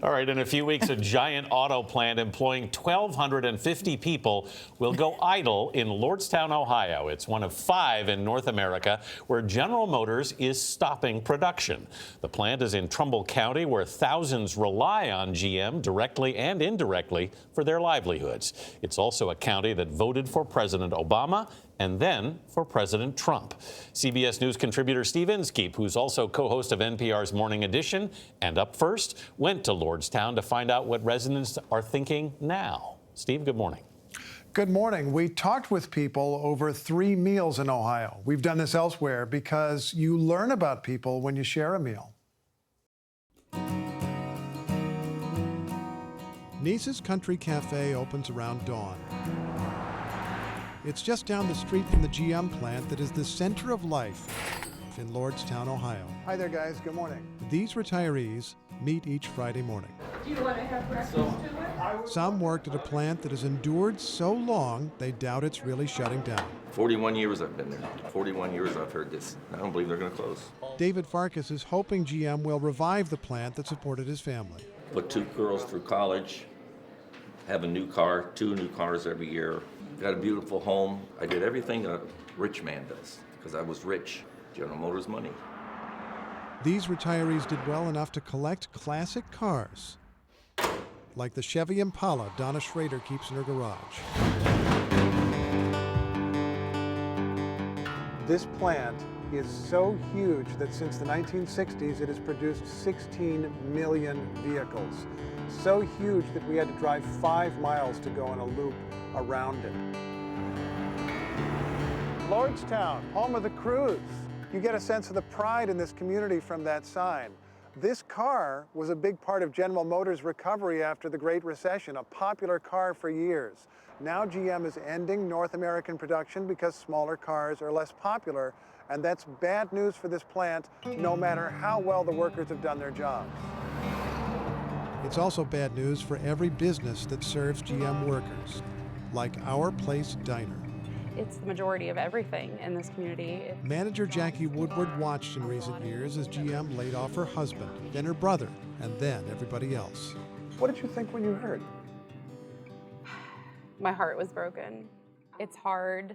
All right, in a few weeks, a giant auto plant employing 1,250 people will go idle in Lordstown, Ohio. It's one of 5 in North America where General Motors is stopping production. The plant is in Trumbull County, where thousands rely on GM directly and indirectly for their livelihoods. It's also a county that voted for President Obama and then for President Trump. CBS News contributor Steve Inskeep, who's also co-host of NPR's Morning Edition and Up First, went to Lordstown to find out what residents are thinking now. Steve, good morning. Good morning. We talked with people over 3 meals in Ohio. We've done this elsewhere because you learn about people when you share a meal. Nice's Country Cafe opens around dawn. It's just down the street from the GM plant that is the center of life in Lordstown, Ohio. Hi there, guys. Good morning. These retirees meet each Friday morning. Do you want to have breakfast to it? Some worked at a plant that has endured so long they doubt it's really shutting down. 41 years I've been there. 41 years I've heard this. I don't believe they're going to close. David Farkas is hoping GM will revive the plant that supported his family. Put 2 girls through college, have a new car, 2 new cars every year. Got a beautiful home. I did everything a rich man does because I was rich. General Motors money. These retirees did well enough to collect classic cars, like the Chevy Impala Donna Schrader keeps in her garage. This plant is so huge that since the 1960s it has produced 16 million vehicles. So huge that we had to drive 5 miles to go in a loop around it. Lordstown, home of the cruise. You get a sense of the pride in this community from that sign. This car was a big part of General Motors' recovery after the Great Recession, a popular car for years. Now GM is ending North American production because smaller cars are less popular, and that's bad news for this plant, no matter how well the workers have done their jobs. It's also bad news for every business that serves GM workers, like Our Place Diner. It's the majority of everything in this community. Manager Jackie Woodward watched in recent years as GM laid off her husband, then her brother, and then everybody else. What did you think when you heard? My heart was broken. It's hard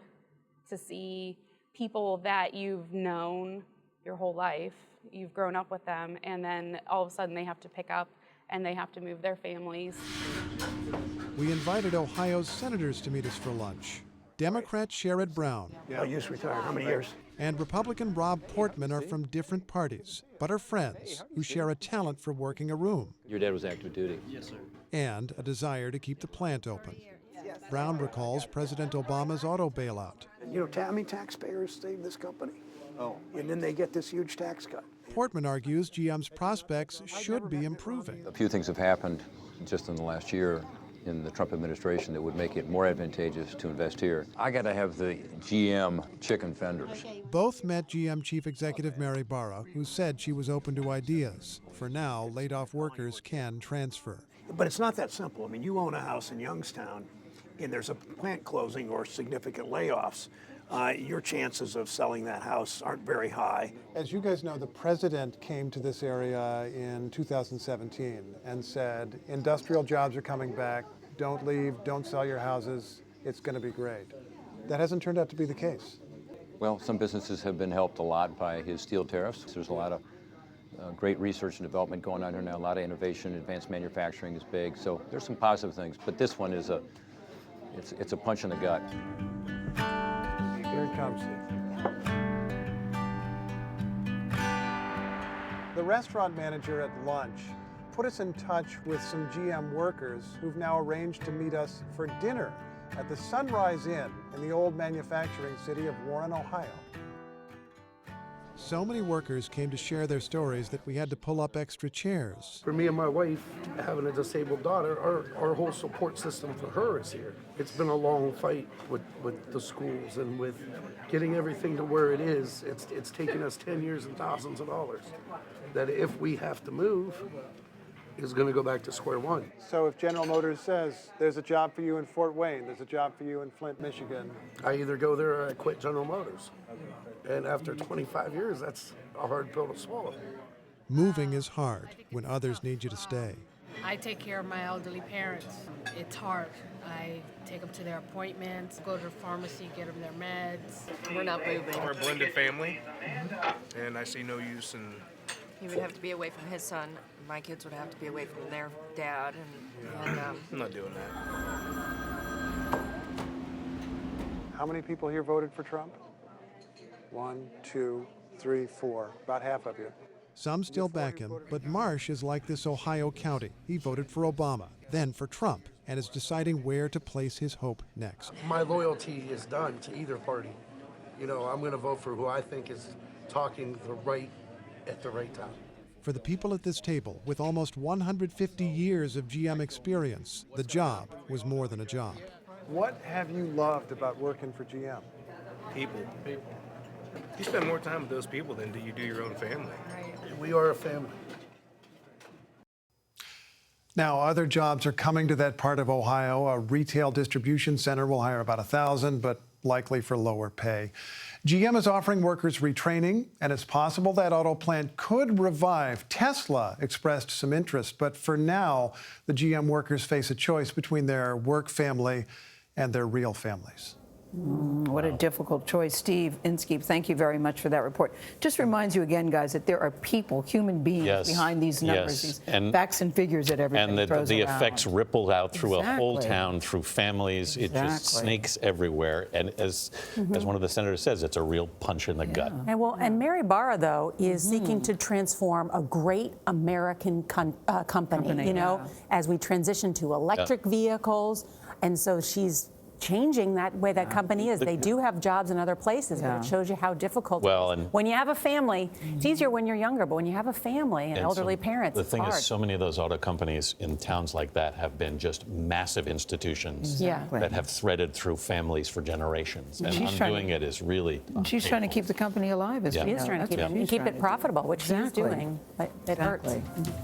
to see people that you've known your whole life, you've grown up with them, and then all of a sudden they have to pick up and they have to move their families. We invited Ohio's senators to meet us for lunch. Democrat Sherrod Brown I used to retire. How many years? and Republican Rob Portman are from different parties, but are friends who share a talent for working a room. Your dad was active duty. Yes, sir. And a desire to keep the plant open. Brown recalls President Obama's auto bailout. You know, how many taxpayers saved this company? Oh. And then they get this huge tax cut. Portman argues GM's prospects should be improving. A few things have happened just in the last year in the Trump administration that would make it more advantageous to invest here. I got to have the GM chicken fenders. Both met GM Chief Executive Mary Barra, who said she was open to ideas. For now, laid-off workers can transfer. But it's not that simple. I mean, you own a house in Youngstown, and there's a plant closing or significant layoffs. Your chances of selling that house aren't very high. As you guys know, the president came to this area in 2017 and said, industrial jobs are coming back. Don't leave, don't sell your houses. It's going to be great. That hasn't turned out to be the case. Well, some businesses have been helped a lot by his steel tariffs. There's a lot of great research and development going on here now. A lot of innovation, advanced manufacturing is big. So there's some positive things, but this one is it's a punch in the gut. Here it comes. The restaurant manager at lunch put us in touch with some GM workers who've now arranged to meet us for dinner at the Sunrise Inn in the old manufacturing city of Warren, Ohio. So many workers came to share their stories that we had to pull up extra chairs. For me and my wife, having a disabled daughter, our whole support system for her is here. It's been a long fight with the schools and with getting everything to where it is. It's taken us 10 years and thousands of dollars. That if we have to move, is going to go back to square one. So if General Motors says there's a job for you in Fort Wayne, there's a job for you in Flint, Michigan. I either go there or I quit General Motors. And after 25 years, that's a hard pill to swallow. Moving is hard when others need you to stay. I take care of my elderly parents. It's hard. I take them to their appointments, go to the pharmacy, get them their meds. We're not moving. We're a blended family, and I see no use in... He would have to be away from his son. My kids would have to be away from their dad, and I'm not doing that. How many people here voted for Trump? 1, 2, 3, 4. About half of you. Some still back him, but Marsh is like this Ohio county. He voted for Obama, then for Trump, and is deciding where to place his hope next. My loyalty is done to either party. You know, I'm going to vote for who I think is talking at the right time. For the people at this table, with almost 150 years of GM experience, the job was more than a job. What have you loved about working for GM? People. You spend more time with those people than do you do your own family. We are a family. Now, other jobs are coming to that part of Ohio. A retail distribution center will hire about 1,000, but likely for lower pay. GM is offering workers retraining, and it's possible that auto plant could revive. Tesla expressed some interest, but for now, the GM workers face a choice between their work family and their real families. What a difficult choice. Steve Inskeep, thank you very much for that report. Just reminds you again, guys, that there are people, human beings behind these numbers, these facts and figures that everybody and throws the around. effects ripple out through a whole town, through families. It just snakes everywhere. And as one of the senators says, it's a real punch in the gut. And Mary Barra, though, is seeking to transform a great American company, you know, as we transition to electric vehicles. And so she's changing that way that company is. They do have jobs in other places, but it shows you how difficult it is. When you have a family, it's easier when you're younger, but when you have a family and elderly parents, the thing it's hard. is, so many of those auto companies in towns like that have been just massive institutions that have threaded through families for generations. And undoing it is really She's trying to keep the company alive. She is trying to keep it profitable, which she's doing, but it hurts.